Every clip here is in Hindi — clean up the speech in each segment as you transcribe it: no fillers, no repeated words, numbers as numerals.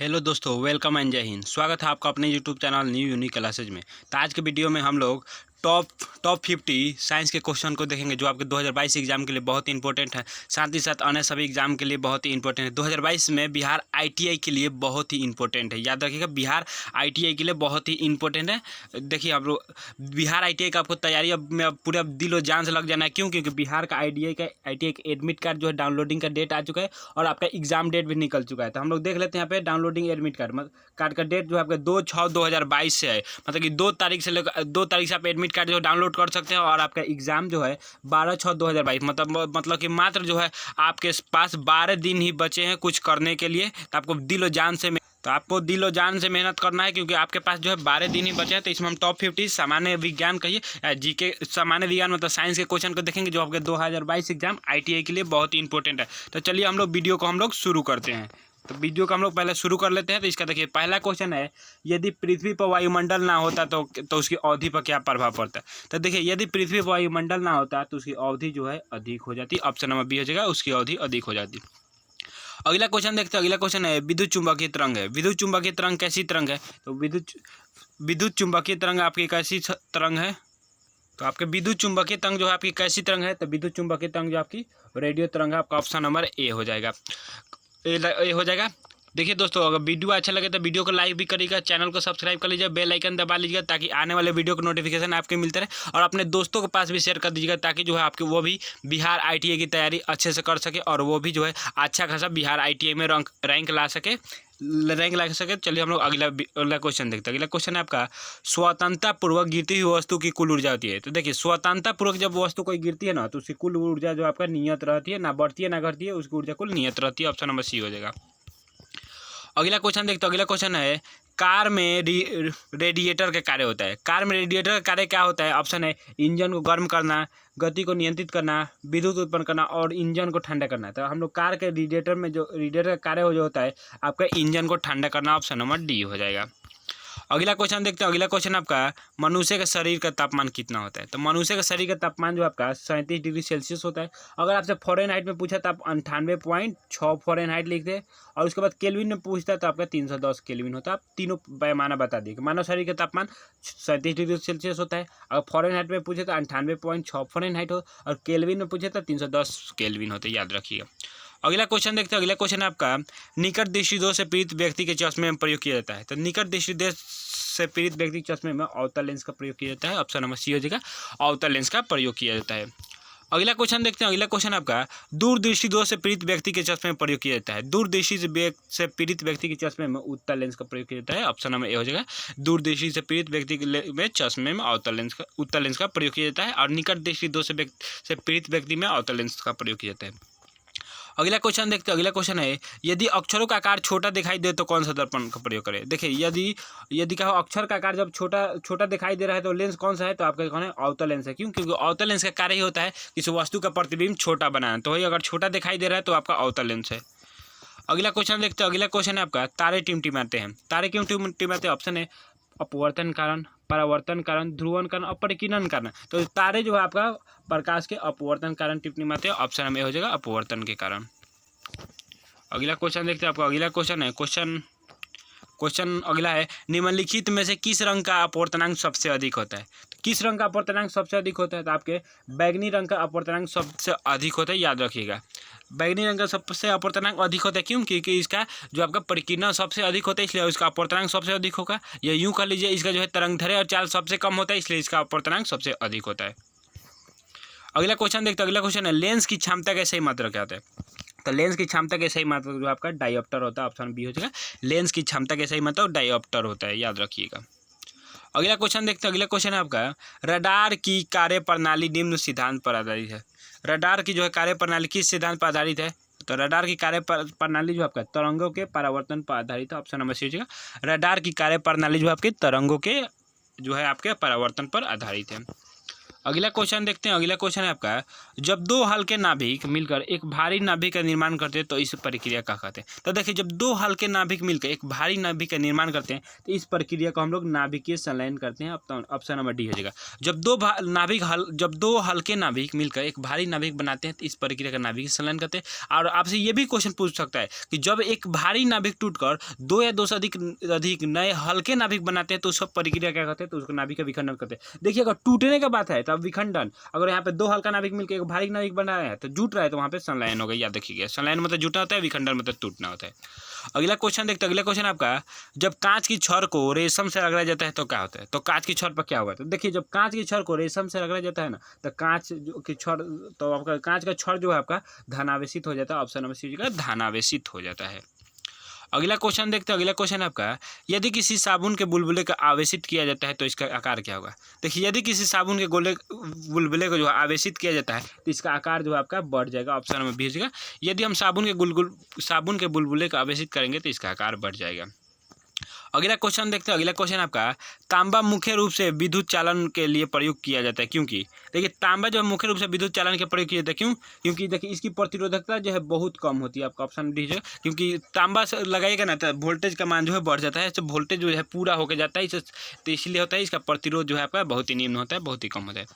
हेलो दोस्तों, वेलकम एंड जय हिंद। स्वागत है आपका अपने YouTube channel new unique classes में। तो आज के वीडियो में हम लोग टॉप 50 साइंस के क्वेश्चन को देखेंगे जो आपके 2022 एग्जाम के लिए बहुत ही इंपॉर्टेंट है। साथ ही साथ अन्य सभी एग्जाम के लिए बहुत ही इंपॉर्टेंट है। 2022 में बिहार आईटीआई के लिए बहुत ही इंपॉर्टेंट है। याद रखिएगा, बिहार आईटीआई के लिए बहुत ही इंपॉर्टेंट है। देखिए आप लोग, बिहार आईटीआई का आपको तैयारी अब पूरा दिल और जान से लग जाना है। क्यों? क्योंकि बिहार का आईटीआई का एडमिट कार्ड जो है डाउनलोडिंग का डेट आ चुका है और आपका एग्जाम डेट भी निकल चुका है। तो हम लोग देख लेते हैं यहाँ पे डाउनलोडिंग एडमिट कार्ड का डेट जो है आपका 2/6/2022 से है। मतलब कि 2 तारीख से लेकर 2 तारीख से आप एडमिट कार्ड जो डाउनलोड कर सकते हैं और आपका एग्जाम जो है 12/6/2022। मतलब कि मात्र जो है आपके पास 12 दिन ही बचे हैं कुछ करने के लिए। तो आपको दिल और जान से मेहनत करना है, क्योंकि आपके पास जो है 12 दिन ही बचे हैं। तो इसमें हम टॉप 50 सामान्य विज्ञान कहिए जीके सामान्य विज्ञान मतलब साइंस के क्वेश्चन को देखेंगे जो आपके 2022 एग्जाम आईटीआई के लिए बहुत ही इंपॉर्टेंट है। तो चलिए हम लोग वीडियो को शुरू करते हैं। तो वीडियो को हम लोग पहले शुरू कर लेते हैं। तो इसका देखिए पहला क्वेश्चन है, यदि पृथ्वी पर वायुमंडल ना होता तो उसकी अवधि पर क्या प्रभाव पड़ता है। तो देखिए, यदि पृथ्वी पर वायुमंडल ना होता तो उसकी अवधि जो है अधिक हो जाती। ऑप्शन नंबर बी हो जाएगा, उसकी अवधि अधिक हो जाती। अगला क्वेश्चन देखते हैं। अगला क्वेश्चन है, विद्युत चुंबकीय तरंग है। विद्युत चुंबकीय तरंग कैसी तरंग है? तो विद्युत चुंबकीय तरंग आपकी कैसी तरंग है? तो आपके विद्युत चुंबकीय तरंग जो है आपकी कैसी तरंग है? तो विद्युत चुंबकीय तरंग जो आपकी रेडियो तरंग है। आपका ऑप्शन नंबर ए हो जाएगा, ए हो जाएगा। देखिए दोस्तों, अगर वीडियो अच्छा लगे तो वीडियो को लाइक भी करिएगा, चैनल को सब्सक्राइब कर लीजिए, बेल आइकन दबा लीजिएगा ताकि आने वाले वीडियो को नोटिफिकेशन आपके मिलते रहे। और अपने दोस्तों के पास भी शेयर कर दीजिएगा ताकि जो है आपके वो भी बिहार आईटीआई की तैयारी अच्छे से कर सके और वो भी जो है अच्छा खासा बिहार आईटीआई में रैंक ला सके। चलिए हम लोग अगला क्वेश्चन देखते हैं। अगला क्वेश्चन है आपका, स्वतंत्रता पूर्वक गिरती हुई वस्तु की कुल ऊर्जा होती है। तो देखिए, स्वतंत्रता पूर्वक जब वस्तु कोई गिरती है ना तो उसकी कुल ऊर्जा जो आपका नियत रहती है, ना बढ़ती है ना घटती है, उसकी ऊर्जा कुल नियत रहती है। ऑप्शन नंबर सी हो जाएगा। अगला क्वेश्चन देखते हैं। अगला क्वेश्चन है, कार में रेडिएटर का कार्य होता है। कार में रेडिएटर का कार्य क्या होता है? ऑप्शन है, इंजन को गर्म करना, गति को नियंत्रित करना, विद्युत उत्पन्न करना और इंजन को ठंडा करना। तो हम लोग कार के रेडिएटर का कार्य जो होता है आपका इंजन को ठंडा करना। ऑप्शन नंबर डी हो जाएगा। अगला क्वेश्चन देखते हैं। अगला क्वेश्चन आपका, मनुष्य के शरीर का तापमान कितना होता है? तो मनुष्य का शरीर का तापमान जो आपका 37 डिग्री सेल्सियस होता है। अगर आपसे फ़ारेनहाइट में पूछा तो आप 98.6 फ़ारेनहाइट लिख दे, और उसके बाद केल्विन में पूछता है तो आपका 310 केल्विन होता है। आप तीनों पैमाना बता दिए। मानव शरीर का तापमान 37 डिग्री सेल्सियस होता है। अगर फ़ारेनहाइट में पूछे तो 98.6 फ़ारेनहाइट हो, और केल्विन में पूछे तो 310 केल्विन होते, याद रखिएगा। अगला क्वेश्चन देखते हैं। अगला क्वेश्चन है आपका, निकट दृष्टि दोष से पीड़ित व्यक्ति के चश्मे में प्रयोग किया जाता है। तो निकट दृष्टि दोष से पीड़ित व्यक्ति के चश्मे में अवतल लेंस का प्रयोग किया जाता है। ऑप्शन नंबर सी हो जाएगा, अवतल लेंस का प्रयोग किया जाता है। अगला क्वेश्चन देखते हैं। अगला क्वेश्चन आपका, दूरदृष्टि दोष से पीड़ित व्यक्ति के चश्मे में प्रयोग किया जाता है। दूरदृष्टि से पीड़ित व्यक्ति के चश्मे में उत्तल लेंस का प्रयोग किया जाता है। ऑप्शन नंबर ए हो जाएगा, दूरदृष्टि से पीड़ित व्यक्ति के चश्मे में उत्तल लेंस का प्रयोग किया जाता है, और निकट दृष्टि दोष से पीड़ित व्यक्ति में अवतल लेंस का प्रयोग किया जाता है। अगला क्वेश्चन देखते हैं। अगला क्वेश्चन है, यदि अक्षरों का आकार छोटा दिखाई दे तो कौन सा दर्पण का प्रयोग करें। देखिए, यदि कहो अक्षर का आकार जब छोटा दिखाई दे रहा है तो लेंस कौन सा है? तो आपका कौन है? अवतल लेंस है। क्यों? क्योंकि अवतल लेंस का कार्य ही होता है किसी वस्तु का प्रतिबिंब छोटा बनाना। तो वही अगर छोटा दिखाई दे रहा है तो आपका अवतल लेंस है। अगला क्वेश्चन देखते हैं। अगला क्वेश्चन है आपका, तारे टिमटिमाते हैं। तारे क्यों टिमटिमाते हैं? ऑप्शन है, अपवर्तन कारण, परावर्तन कारण, ध्रुवन कारण और परिकीर्णन कारण। तो तारे जो है आपका प्रकाश के अपवर्तन कारण टिमटिमाते हैं। ऑप्शन में हो जाएगा अपवर्तन के कारण। अगला क्वेश्चन देखते हैं। आपका अगला क्वेश्चन है, क्वेश्चन अगला है, निम्नलिखित में से किस रंग का अपवर्तनांक सबसे अधिक होता है? तो किस रंग का अपवर्तनांक सबसे अधिक होता है? तो आपके बैगनी रंग का अपवर्तनांक सबसे अधिक होता है, याद रखिएगा। बैगनी रंग का सबसे अपवर्तनांक अधिक होता है। क्यों? क्योंकि इसका जो आपका परिकीर्णन सबसे अधिक होता है, इसलिए इसका अपवर्तनांक सबसे अधिक होगा। या यूँ कर लीजिए, इसका जो है तरंगदैर्घ्य और चाल सबसे कम होता है, इसलिए इसका अपवर्तनांक सबसे अधिक होता है। अगला क्वेश्चन देखते हैं। अगला क्वेश्चन है, लेंस की क्षमता का सही मात्रक क्या होता है? तो लेंस की क्षमता के सही मात्रक जो आपका डायोप्टर होता है। ऑप्शन बी हो जाएगा, लेंस की क्षमता के सही मात्रक डायोप्टर होता है, याद रखिएगा। अगला क्वेश्चन देखते हैं। अगला क्वेश्चन है आपका, रडार की कार्यप्रणाली निम्न सिद्धांत पर आधारित है। रडार की जो है कार्यप्रणाली किस सिद्धांत पर आधारित है? तो रडार की कार्यप्रणाली जो आपका तरंगों के परावर्तन पर आधारित है। ऑप्शन नंबर सी हो जाएगा, रडार की कार्यप्रणाली जो आपके तरंगों के जो है आपके परावर्तन पर आधारित है। अगला क्वेश्चन देखते हैं। अगला क्वेश्चन है आपका, जब दो हल्के नाभिक मिलकर एक भारी नाभिक का निर्माण करते हैं तो इस प्रक्रिया का कहते हैं। तो देखिए, जब दो हल्के नाभिक मिलकर एक भारी नाभिक का निर्माण करते हैं तो इस प्रक्रिया को हम लोग नाभिकीय संलयन करते हैं। ऑप्शन नंबर डी हो जाएगा। जब दो हल्के नाभिक मिलकर एक भारी नाभिक बनाते हैं तो इस प्रक्रिया का नाभिकीय संलयन करते हैं। और आपसे ये भी क्वेश्चन पूछ सकता है कि जब एक भारी नाभिक टूटकर दो या दो से अधिक नए हल्के नाभिक बनाते हैं तो उस प्रक्रिया क्या कहते हैं, तो उसको नाभिक का विखंडन करते हैं। देखिए, अगर टूटने का बात है तब विखंडन, अगर यहाँ पे दो हल्का नाभिक मिलकर एक भारी नाभिक बना है तो जुट रहा है तो वहाँ पे संलयन हो गया। याद रखिएगा, संलयन मतलब जुटना होता है, विखंडन मतलब टूटना होता है। अगला क्वेश्चन देखते हैं। अगला क्वेश्चन आपका, जब कांच की छड़ को रेशम से रगड़ा जाता है तो क्या होता है। तो कांच की छड़ पर क्या होगा, तो देखिए, जब कांच की छड़ को रेशम से रगड़ा जाता है ना तो कांच की छड़, तो आपका कांच का छड़ जो है आपका धनावेशित हो जाता है। ऑप्शन नंबर सी का धनावेशित हो जाता है। अगला क्वेश्चन देखते हैं। अगला क्वेश्चन आपका, यदि किसी साबुन के बुलबुले का आवेशित किया जाता है तो इसका आकार क्या होगा। देखिए, यदि किसी साबुन के बुलबुले को जो है आवेशित किया जाता है तो इसका आकार जो है आपका बढ़ जाएगा। ऑप्शन नंबर बी हो जाएगा। यदि हम साबुन के बुलबुले को आवेशित करेंगे तो इसका आकार बढ़ जाएगा। अगला क्वेश्चन देखते हैं। अगला क्वेश्चन आपका, तांबा मुख्य रूप से विद्युत चालन के लिए प्रयुक्त किया जाता है क्योंकि। देखिए, तांबा जो मुख्य रूप से विद्युत चालन के प्रयोग किया जाता है क्यों, क्योंकि देखिए इसकी प्रतिरोधकता जो है बहुत कम होती है। आपका ऑप्शन डी है, क्योंकि तांबा से लगाइएगा ना तो वोल्टेज का मान जो है बढ़ जाता है, तो वोल्टेज जो है पूरा होकर जाता है, तो इसलिए होता है इसका प्रतिरोध जो है आपका बहुत ही निम्न होता है, बहुत ही कम होता है।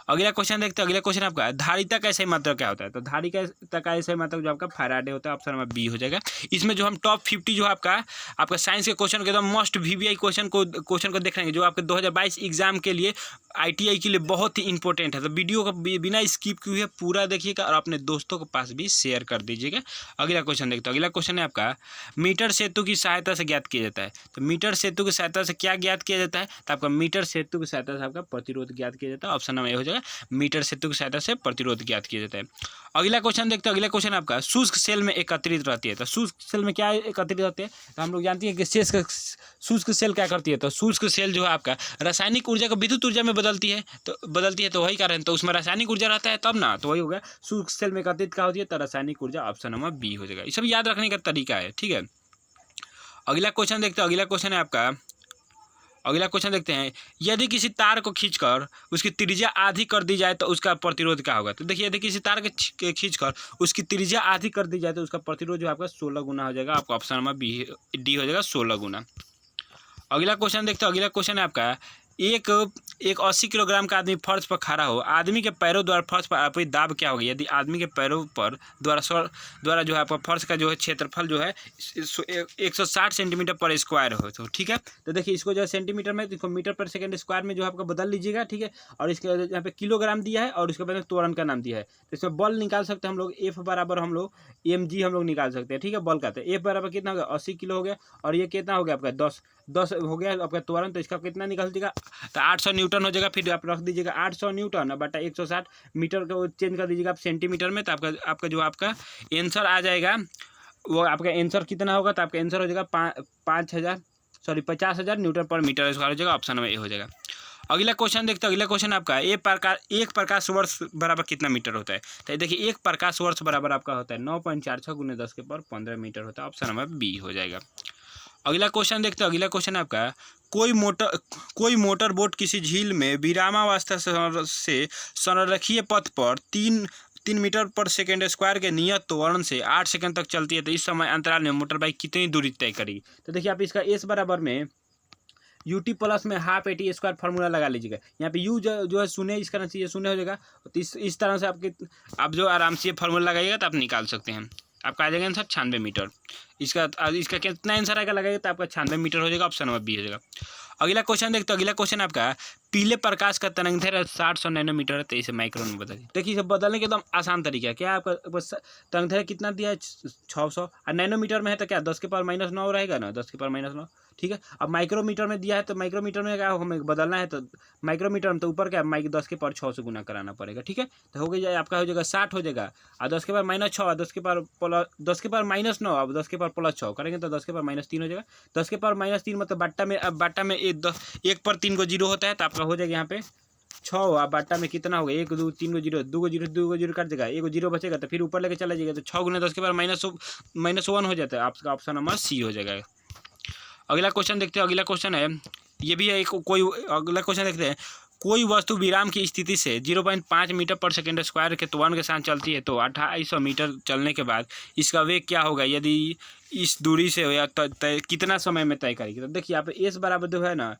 अगला क्वेश्चन देखते हैं। अगला क्वेश्चन आपका, धारिता का सही मात्रक क्या होता है। तो धारिता का सही मात्रक जो आपका फैराडे होता है। ऑप्शन नंबर बी हो जाएगा। इसमें जो हम टॉप 50 जो आपका साइंस के क्वेश्चन के एकदम मस्ट VVI क्वेश्चन को देख लेंगे जो आपके 2022 एग्जाम के लिए ITI के लिए बहुत ही इंपॉर्टेंट है। तो वीडियो को बिना स्किप किए पूरा देखिएगा और अपने दोस्तों के पास भी शेयर कर दीजिएगा। अगला क्वेश्चन देखते हैं। अगला क्वेश्चन है आपका, मीटर सेतु की सहायता से ज्ञात किया जाता है। तो मीटर सेतु की सहायता से क्या ज्ञात किया जाता है, तो आपका मीटर सेतु की सहायता से आपका प्रतिरोध ज्ञात किया जाता है। ऑप्शन नंबर ए हो जाएगा, मीटर सेतु की सहायता से प्रतिरोध ज्ञात किया जाता है। अगला क्वेश्चन देखते हैं। अगला क्वेश्चन आपका, शुष्क सेल में एकत्रित रहती है। तो शुष्क सेल में क्या एकत्रित रहती है, तो हम लोग जानते हैं कि शुष्क सेल क्या करती है। तो शुष्क सेल जो है आपका रासायनिक ऊर्जा को विद्युत ऊर्जा में बदलती है तो वही कारण, तो उसमें रासायनिक ऊर्जा रहता है तब ना, तो वही हो गया शुष्क सेल में एकत्रित क्या होती है, तो रासायनिक ऊर्जा। ऑप्शन नंबर बी हो जाएगा। ये सब याद रखने का तरीका है, ठीक है। अगला क्वेश्चन देखते हैं। अगला क्वेश्चन है आपका, अगला क्वेश्चन देखते हैं, यदि किसी तार को खींचकर उसकी त्रिज्या आधी कर दी जाए तो उसका प्रतिरोध क्या होगा। तो देखिए, यदि किसी तार के खींचकर उसकी त्रिज्या आधी कर दी जाए तो उसका प्रतिरोध जो आपका 16 गुना हो जाएगा। आपका ऑप्शन नंबर डी हो जाएगा, 16 गुना। अगला क्वेश्चन देखते हैं। अगला क्वेश्चन है आपका, एक 80 किलोग्राम का आदमी फर्श पर खड़ा हो, आदमी के पैरों द्वारा फर्श पर आपकी दाब क्या होगी। यदि आदमी के पैरों पर द्वारा जो है आपका फर्श का जो है क्षेत्रफल जो है 160 सेंटीमीटर पर स्क्वायर हो, तो ठीक है। तो देखिए, इसको जो है सेंटीमीटर में, इसको मीटर पर सेकंड स्क्वायर में जो है आपका बदल लीजिएगा, ठीक है। और इसके यहाँ पे किलोग्राम दिया है और उसके बाद त्वरण का नाम दिया है। तो इसमें बल निकाल सकते हैं हम लोग, F बराबर हम लोग mg हम लोग निकाल सकते हैं, ठीक है। बल का तो F बराबर कितना हो गया, 80 किलो हो गया, और ये कितना हो गया आपका 10 हो गया आपका त्वरण, तो इसका कितना निकाल दीजिएगा, तो 800 न्यूटन हो जाएगा। फिर आप रख दीजिएगा 800 न्यूटन बटा 160 मीटर को चेंज कर दीजिएगा आप सेंटीमीटर में, तो आपका जो आपका आंसर आ जाएगा वो आपका आंसर कितना होगा, तो आपका आंसर हो जाएगा 50,000 न्यूटन पर मीटर स्क्वायर हो जाएगा। ऑप्शन नंबर ए हो जाएगा। अगला क्वेश्चन देखते हैं। अगला क्वेश्चन आपका, एक प्रकाश वर्ष बराबर कितना मीटर होता है। तो देखिए, एक प्रकाश वर्ष बराबर आपका होता है 9.46 × 10⁻15 मीटर होता है। ऑप्शन नंबर बी हो जाएगा। अगला क्वेश्चन देखते हैं। अगला क्वेश्चन आपका, कोई मोटर बोट किसी झील में विरामावस्था से संरक्षीय पथ पर 3 मीटर पर सेकेंड स्क्वायर के नियत त्वरण से 8 सेकंड तक चलती है, तो इस समय अंतराल में मोटर बाइक कितनी दूरी तय करेगी। तो देखिए, आप इसका एस बराबर में UT प्लस में हाफ AT स्क्वायर फार्मूला लगा लीजिएगा। यहाँ पे U जो है शून्य, इसका ना चाहिए शून्य हो जाएगा। तो इस तरह से आप जो आराम से फार्मूला लगाइएगा तो आप निकाल सकते हैं। आपका आ जाएगा आंसर 96 मीटर। इसका कितना आंसर आएगा लगाइएगा तो आपका 96 मीटर हो जाएगा। ऑप्शन नंबर बी हो जाएगा। अगला क्वेश्चन देखते हैं। अगला क्वेश्चन आपका, पीले प्रकाश का तरंगदैर्घ्य 60 नैनोमीटर है, तो इसे माइक्रोन में बदलिए। देखिए, इसे बदलने के एकदम आसान तरीका है। क्या आपका तरंगदैर्घ्य कितना दिया है 600, और नैनोमीटर में है तो क्या 10⁻⁹ रहेगा ना, 10⁻⁹, ठीक है। अब माइक्रोमीटर में दिया है तो माइक्रोमीटर में क्या हमें बदलना है, तो माइक्रोमीटर में तो ऊपर क्या 10⁻6 से गुना कराना पड़ेगा, ठीक है। तो हो गया आपका हो जाएगा 60 हो जाएगा, और 10⁻⁻6 10⁻⁻9 अब 10⁻+6 करेंगे तो 10⁻−3 हो जाएगा। 10⁻−3 मतलब बाटा में 1/3 को जीरो होता है, तो आपका हो जाएगा यहाँ पे 6। आप बाटा में कितना होगा 1 2 3 को जीरो, 2 को जीरो कट जाएगा, 1 जीरो बचेगा, तो फिर ऊपर लेके चला जाएगा, तो 6 × 10⁻−1 हो जाता है। आपका ऑप्शन नंबर सी हो जाएगा। अगला क्वेश्चन देखते हैं। अगला क्वेश्चन है, ये भी है अगला क्वेश्चन देखते हैं। कोई वस्तु विराम की स्थिति से 0.5 मीटर पर सेकेंड स्क्वायर के त्वरण के साथ चलती है तो 2800 मीटर चलने के बाद इसका वेग क्या होगा यदि इस दूरी से या कितना समय में तय करेगी। तो देखिए यहाँ पे एस बराबर जो है ना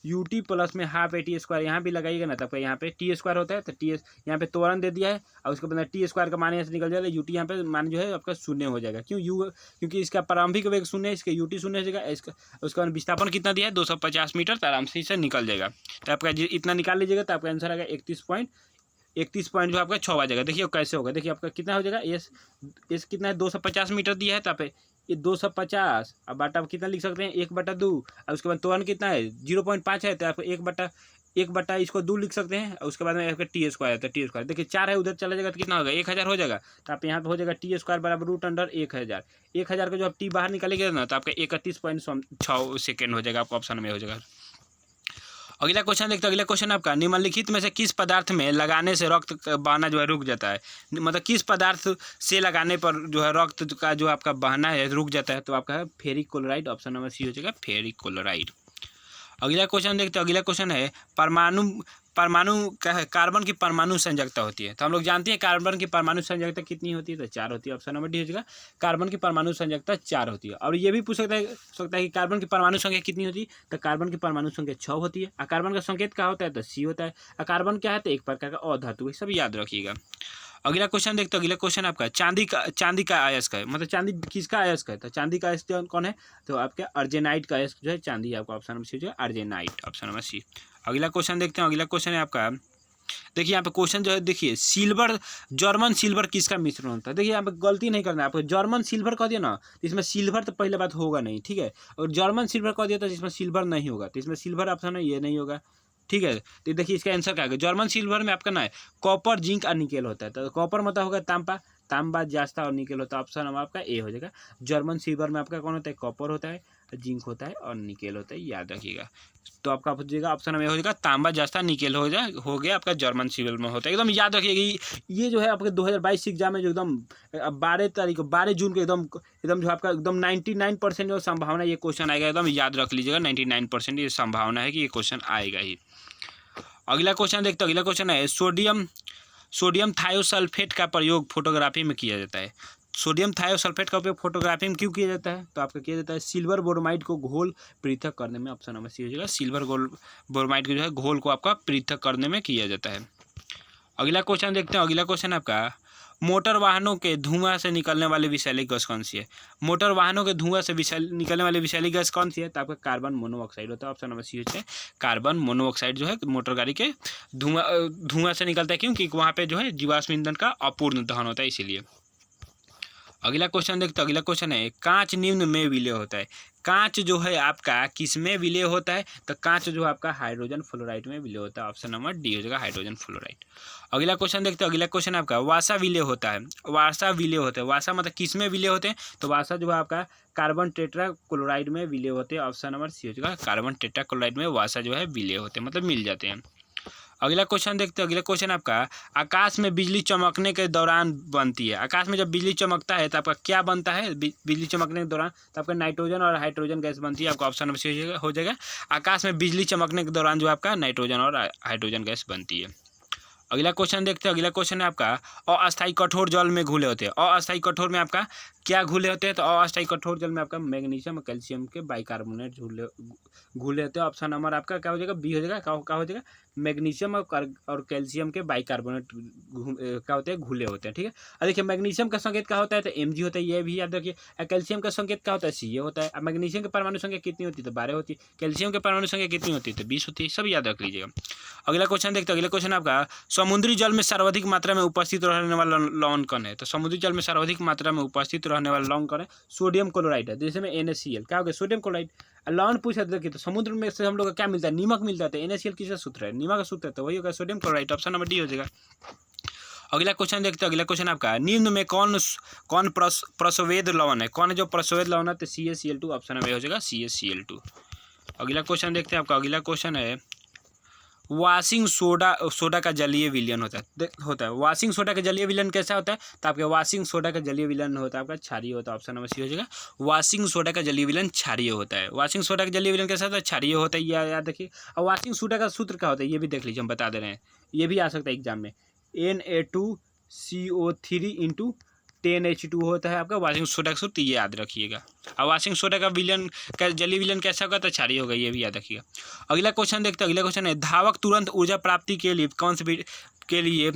यू टी प्लस में हाफ ए टी स्क्वायर यहाँ भी लगाइएगा ना, तब यहाँ पे टी स्क्वायर होता है तो टी यहाँ पे त्वरण दे दिया है और उसके बाद टी स्क्वायर का मान यहाँ से निकल जाएगा, यू टी यहाँ पे मान जो है आपका शून्य हो जाएगा। क्योंकि इसका प्रारंभिक वेग शून्य है, इसके यू टी शून्य हो जाएगा, इसका उसके बाद विस्थापन कितना दिया है 250 मीटर, तो आराम से इसे निकल जाएगा। तो आपका इतना निकाल लीजिएगा तो आपका आंसर आएगा 31 पॉइंट जो आपका 6 आ जाएगा। देखिए कैसे होगा, देखिए आपका कितना हो जाएगा, एस कितना है 250 मीटर दिया है, तो आप ये 250 अब बाटा कितना लिख सकते हैं 1/2 और उसके बाद त्वरण कितना है 0.5 है तो आपको 1/1 इसको 2 लिख सकते हैं और उसके बाद में आपका टी स्क्वायर है, टी स्क्वायर देखिए 4 है उधर चला जाएगा तो कितना होगा 1000 हो जाएगा। तो आप यहाँ पे हो जाएगा टी स्क्वायर बराबर √1000 1000 का जो आप टी बाहर निकालेंगे ना तो आपका 31.6 सेकेंड हो जाएगा, आपको ऑप्शन में हो जाएगा। अगला क्वेश्चन देखते हैं। अगला क्वेश्चन आपका निम्नलिखित में से किस पदार्थ में लगाने से रक्त बहना जो है रुक जाता है, मतलब किस पदार्थ से लगाने पर जो है रक्त का जो आपका बहना है रुक जाता है, तो आपका है ferric chloride, option number C हो जाएगा फेरिक क्लोराइड। अगला क्वेश्चन देखते हैं। अगला क्वेश्चन है परमाणु क्या है, कार्बन की परमाणु संयोजकता होती है। तो हम लोग जानते हैं कार्बन की परमाणु संयोजकता कितनी होती है, तो 4 होती है, ऑप्शन नंबर डी हो जाएगा कार्बन की परमाणु संयोजकता 4 होती है। और ये भी पूछ सकता है कि कार्बन की परमाणु संख्या कितनी होती है, तो कार्बन की परमाणु संख्या 6 होती है। और कार्बन का संकेत क्या होता है, तो सी होता है। और कार्बन क्या है, तो एक प्रकार का अधातु है, सब याद रखिएगा। अगला क्वेश्चन देखते हैं। अगला क्वेश्चन आपका चांदी का अयस्क है, मतलब चांदी किसका अयस्क है, तो चांदी का अयस्क कौन है, तो आपके अर्जेनाइट का अयस्क जो है चांदी, आपका ऑप्शन नंबर सी जो है अर्जेनाइट, ऑप्शन नंबर सी। अगला क्वेश्चन देखते हैं। अगला क्वेश्चन है आपका, देखिए यहाँ पे क्वेश्चन जो है, देखिए सिल्वर जर्मन सिल्वर किसका मिश्रण होता है। देखिए यहाँ पे गलती नहीं करना है आपको, जर्मन सिल्वर कह दिया ना तो इसमें सिल्वर तो पहले बात होगा नहीं, ठीक है, और जर्मन सिल्वर कह दिया तो इसमें सिल्वर नहीं होगा, तो इसमें सिल्वर ऑप्शन है ये नहीं होगा, ठीक है। तो देखिए इसका आंसर क्या है, जर्मन सिल्वर में आपका ना है कॉपर जिंक और निकेल होता है, तो कॉपर मतलब होगा तांबा जास्ता और निकेल होता है, ऑप्शन नंबर आपका ए हो जाएगा। जर्मन सिल्वर में आपका कौन होता है, कॉपर होता है, जिंक होता है और निकेल होता है, याद रखिएगा। तो आपका हो जाएगा ऑप्शन में हो जाएगा तांबा जास्ता निकेल हो गया आपका जर्मन सिल्वर में होता है, एकदम याद रखिएगा। ये जो है आपके 2022 एग्जाम में जो एकदम 12 जून को एकदम जो आपका एकदम 99% जो संभावना ये क्वेश्चन आएगा, एकदम याद रख लीजिएगा 99% ये संभावना है कि ये क्वेश्चन आएगा ही। अगला क्वेश्चन देखते हैं। अगला क्वेश्चन है सोडियम थायोसल्फेट का प्रयोग फोटोग्राफी में किया जाता है। सोडियम थायोसल्फेट का उपयोग फोटोग्राफी में क्यों किया जाता है, तो आपका किया जाता है सिल्वर बोरोमाइड को घोल पृथक करने में, ऑप्शन नंबर सी हो जाएगा सिल्वर बोरोमाइड के जो है घोल को आपका पृथक करने में किया जाता है। अगला क्वेश्चन देखते हैं। अगला क्वेश्चन आपका मोटर वाहनों के धुआं से निकलने वाली विषैली गैस कौन सी है। मोटर वाहनों के धुआं से निकलने वाली विषैली गैस कौन सी है, तो आपका कार्बन मोनोऑक्साइड होता है, ऑप्शन नंबर सी होता है कार्बन मोनोऑक्साइड जो है मोटर गाड़ी के धुआं से निकलता है, क्योंकि वहाँ पे जो है जीवाश्म ईंधन का अपूर्ण दहन होता है इसीलिए। अगला क्वेश्चन देखते हैं। अगला क्वेश्चन है कांच निम्न में विलय होता है। कांच जो है आपका किस में विलय होता है, तो कांच जो है आपका हाइड्रोजन फ्लोराइड में विलय होता है, ऑप्शन नंबर डी हो जाएगा हाइड्रोजन फ्लोराइड। अगला क्वेश्चन देखते हैं। अगला क्वेश्चन आपका वासा विलय होता है। वासा मतलब किस में विलय होते हैं, तो वासा जो है आपका कार्बन टेट्रा क्लोराइड में विलय होते हैं, ऑप्शन नंबर सी हो जाएगा कार्बन टेट्रा क्लोराइड में वासा जो है विलय होते हैं, मतलब मिल जाते हैं। अगला क्वेश्चन देखते हैं। अगला क्वेश्चन आपका आकाश में बिजली चमकने के दौरान बनती है। आकाश में जब बिजली चमकता है तो आपका क्या बनता है, बिजली चमकने के दौरान तो आपका नाइट्रोजन और हाइड्रोजन गैस बनती है, आपका ऑप्शन नंबर सी हो जाएगा आकाश में बिजली चमकने के दौरान जो आपका नाइट्रोजन और हाइड्रोजन गैस बनती है। अगला क्वेश्चन देखते हैं। अगला क्वेश्चन है आपका अस्थायी कठोर जल में घुले होते हैं। अस्थायी कठोर में आपका क्या घुले होते हैं, तो अस्थायी कठोर जल में आपका मैग्नीशियम और कैल्शियम के बाइकार्बोनेट घुले होते हैं, ऑप्शन नंबर आपका क्या हो जाएगा बी हो जाएगा। क्या हो जाएगा मैग्नीशियम और कैल्शियम के बाइकार्बोनेट क्या होते हैं घुले होते हैं, ठीक है। और देखिए मैग्नीशियम का संकेत क्या होता है, तो Mg होता है, ये भी याद रखिए। कैल्शियम का संकेत क्या होता है, Ca होता है। मैग्नीशियम की परमाणु संख्या कितनी होती है, तो 12 होती है। कैल्शियम की परमाणु संख्या कितनी होती है, तो 20 होती है, सब याद रख लीजिएगा। अगला क्वेश्चन देखते हैं। अगला क्वेश्चन आपका समुद्री जल में सर्वाधिक मात्रा में उपस्थित रहने वाला लवण कौन है, तो समुद्री जल में सर्वाधिक मात्रा में उपस्थित रहने वाला लवण कौन है, सोडियम क्लोराइड है, जैसे में NaCl क्या हो गया सोडियम क्लोराइड। लवण पूछा देखिए तो समुद्र में से हम लोग का क्या मिलता है, नीमक मिलता है, NaCl किसका सूत्र है, नीमक का सूत्र है, तो वही होगा sodium chloride, option number D हो जाएगा। अगला क्वेश्चन देखते हैं। अगला क्वेश्चन आपका निम्न में कौन प्रसवेद लवण है, कौन है जो प्रसवेद लवण है, तो CaCl2, ऑप्शन नंबर हो जाएगा CaCl2। अगला क्वेश्चन देखते हैं। आपका अगला क्वेश्चन है वॉशिंग सोडा का जलीय विलयन होता है। वॉशिंग सोडा का जलीय विलयन कैसा होता है? तो आपके वॉशिंग सोडा का जलीय विलयन होता है आपका क्षारीय होता है। ऑप्शन नंबर सी हो जाएगा। वॉशिंग सोडा का जलीय विलयन क्षारीय होता है। वॉशिंग सोडा का जलीय विलयन कैसा होता है? क्षारीय होता है। याद रखिए। और वॉशिंग सोडा का सूत्र क्या होता है ये भी देख लीजिए, हम बता दे रहे हैं। ये भी आ सकता है एग्जाम में। Na2CO3 इंटू 10H2 होता है आपका वॉशिंग सोडा का सूत्र, ये याद रखिएगा। और वॉशिंग सोडा का विलयन का जलीय विलयन कैसा होगा? तो क्षारीय होगा, ये भी याद रखिएगा। अगला क्वेश्चन देखते हैं। अगला क्वेश्चन है धावक तुरंत ऊर्जा प्राप्ति के लिए कौन से के लिए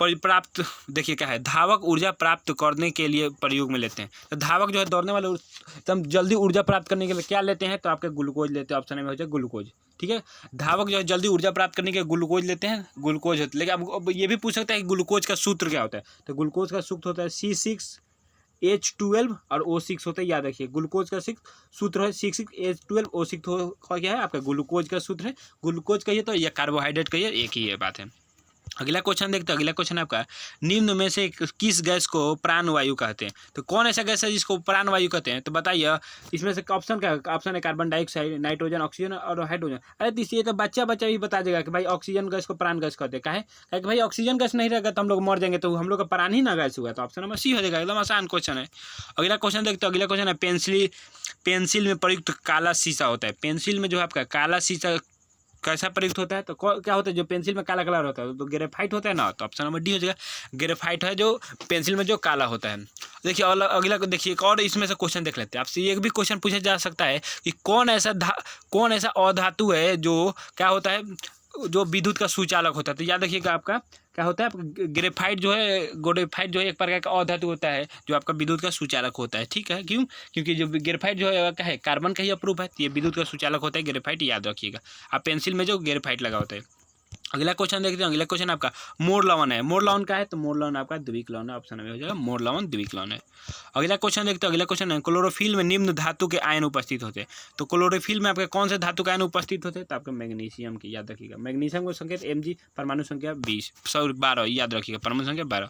परिप्राप्त, देखिए क्या है, धावक ऊर्जा प्राप्त करने के लिए प्रयोग में लेते हैं। तो धावक जो है दौड़ने वाले एकदम जल्दी ऊर्जा प्राप्त करने के लिए क्या लेते हैं? तो आपके ग्लूकोज लेते हैं। ऑप्शन में हो जाए ग्लूकोज। ठीक है, धावक जो है जल्दी ऊर्जा प्राप्त करने के ग्लूकोज लेते हैं, ग्लूकोज होता है। लेकिन अब ये भी पूछ सकता है कि ग्लूकोज का सूत्र क्या होता है? तो ग्लूकोज का सूत्र होता है C6H12 और O6 होता है। याद रखिए, ग्लूकोज का सूत्र है C6H12 O6 क्या है आपका? ग्लूकोज का सूत्र है। ग्लूकोज कहिए तो या कार्बोहाइड्रेट कहिए, एक ही ये बात है। अगला क्वेश्चन देखते हैं। अगला क्वेश्चन आपका निम्न में से किस गैस को प्राणवायु कहते हैं? तो कौन ऐसा गैस है जिसको प्राणवायु कहते हैं? तो बताइए इसमें से ऑप्शन क्या है? ऑप्शन है कार्बन डाइऑक्साइड, नाइट्रोजन, ऑक्सीजन और हाइड्रोजन। अरे तो ये तो बच्चा भी बता देगा कि भाई ऑक्सीजन गैस को प्राण गैस कहते हैं। काहे? कि भाई ऑक्सीजन गैस नहीं रहेगा तो हम लोग मर जाएंगे, तो हम लोग का प्राण ही ना गैस हुआ। तो ऑप्शन नंबर सी हो जाएगा। एकदम आसान क्वेश्चन है। अगला क्वेश्चन देखते हैं। अगला क्वेश्चन है पेंसिल में प्रयुक्त काला शीशा होता है। पेंसिल में जो आपका काला शीशा कैसा प्रयुक्त होता है? तो क्या होता है जो पेंसिल में काला कलर होता है? तो ग्रेफाइट होता है ना। तो ऑप्शन नंबर डी हो जाएगा। ग्रेफाइट है जो पेंसिल में जो काला होता है। देखिए और अगला देखिए एक और इसमें से क्वेश्चन देख लेते हैं। आपसे एक भी क्वेश्चन पूछा जा सकता है कि कौन ऐसा अधातु है जो क्या होता है, जो विद्युत का सुचालक होता है? तो याद रखिएगा आपका क्या होता है, आपका ग्रेफाइट जो है एक प्रकार का अधातु होता है जो आपका विद्युत का सुचालक होता है। ठीक है, क्यों? क्योंकि जो ग्रेफाइट जो है क्या है, कार्बन का ही अप्रूप है। ये विद्युत का सुचालक होता है ग्रेफाइट, याद रखिएगा। आप पेंसिल में जो ग्रेफाइट लगा होता है। अगला क्वेश्चन देखते हैं। अगला क्वेश्चन आपका मोर लवण है। मोर लवण का है? तो मोर लवण आपका द्विक लवण है। ऑप्शन में हो जाएगा मोर लवण द्विक लवण है। अगला क्वेश्चन देखते हैं। अगला क्वेश्चन है क्लोरोफिल में निम्न धातु के आयन उपस्थित होते हैं। तो क्लोरोफिल में आपके कौन से धातु के आयन उपस्थित होते हैं? तो आपका मैग्नीशियम की, याद रखिएगा। मैग्नीशियम को संकेत Mg, परमाणु संख्या 12, याद रखिएगा, परमाणु संख्या 12।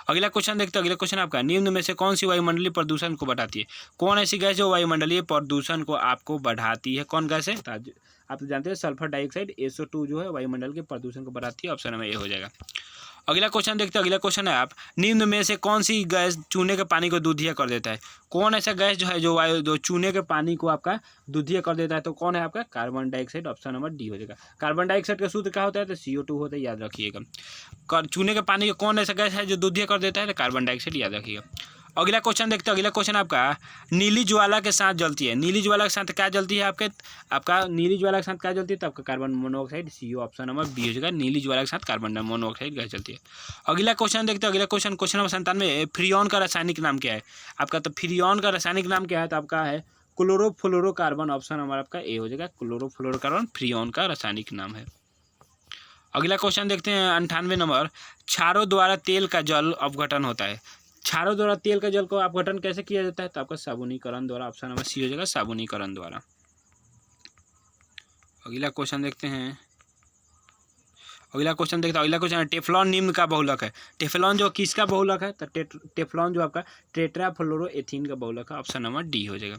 अगला क्वेश्चन देखते हैं। अगला क्वेश्चन आपका निम्न में से कौन सी वायुमंडलीय प्रदूषण को बढ़ाती है? कौन ऐसी गैस जो वायुमंडलीय प्रदूषण को आपको बढ़ाती है? कौन गैस है? आप तो जानते हैं सल्फर डाइऑक्साइड SO2 जो है वायुमंडल के प्रदूषण को बढ़ाती है। ऑप्शन में ये हो जाएगा। अगला क्वेश्चन देखते हैं। अगला क्वेश्चन है आप निम्न में से कौन सी गैस चूने के पानी को दूधिया कर देता है? कौन ऐसा गैस जो है जो चूने के पानी को आपका दूधिया कर देता है? तो कौन है आपका? Carbon dioxide. Option number D हो जाएगा। कार्बन डाइऑक्साइड का सूत्र क्या होता है? तो CO2 होता है, याद रखिएगा। चूने के पानी को कौन ऐसा गैस है जो दूधिया कर देता है? तो कार्बन डाइऑक्साइड, याद रखिएगा। अगला क्वेश्चन देखते हैं। अगला क्वेश्चन आपका नीली ज्वाला के साथ जलती है। नीली ज्वाला के साथ क्या जलती है आपका नीली ज्वाला के साथ क्या जलती है? तो आपका carbon monoxide CO। Option number B हो जाएगा। नीली ज्वाला के साथ कार्बन मोनोऑक्साइड गैस जलती है। अगला क्वेश्चन देखते हैं। अगला क्वेश्चन नंबर 97, फ्रियोन का रासायनिक नाम क्या है आपका? तो फ्रियोन का रासायनिक नाम क्या है? तो आपका है क्लोरोफ्लोरोकार्बन। ऑप्शन नंबर आपका ए हो जाएगा। क्लोरोफ्लोरोकार्बन फ्रियोन का रासायनिक नाम है। अगला क्वेश्चन देखते हैं 98 नंबर, क्षारों द्वारा तेल का जल अपघटन होता है। क्षारों द्वारा तेल का जल को अपघटन कैसे किया जाता है? तो आपका साबुनीकरण द्वारा। ऑप्शन नंबर सी हो जाएगा, साबुनीकरण द्वारा। अगला क्वेश्चन देखते हैं। अगला क्वेश्चन टेफ्लॉन निम्न का बहुलक है। टेफ्लॉन जो किसका बहुलक है? तो टेफ्लॉन जो आपका टेट्राफ्लोरोएथीन का बहुलक है। ऑप्शन नंबर डी हो जाएगा।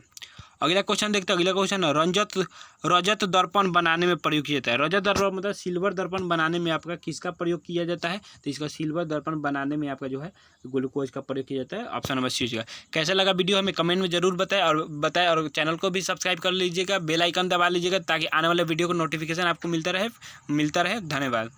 अगला क्वेश्चन देखते हैं। अगला क्वेश्चन रजत दर्पण बनाने में प्रयोग किया जाता है। रजत दर्पण मतलब सिल्वर दर्पण बनाने में आपका किसका प्रयोग किया जाता है? तो इसका सिल्वर दर्पण बनाने में आपका जो है ग्लूकोज का प्रयोग किया जाता है। ऑप्शन नंबर सी हो जाएगा। कैसा लगा वीडियो हमें कमेंट में जरूर बताएं और चैनल को भी सब्सक्राइब कर लीजिएगा, बेल आइकन दबा लीजिएगा ताकि आने वाले वीडियो को नोटिफिकेशन आपको मिलता रहे। धन्यवाद।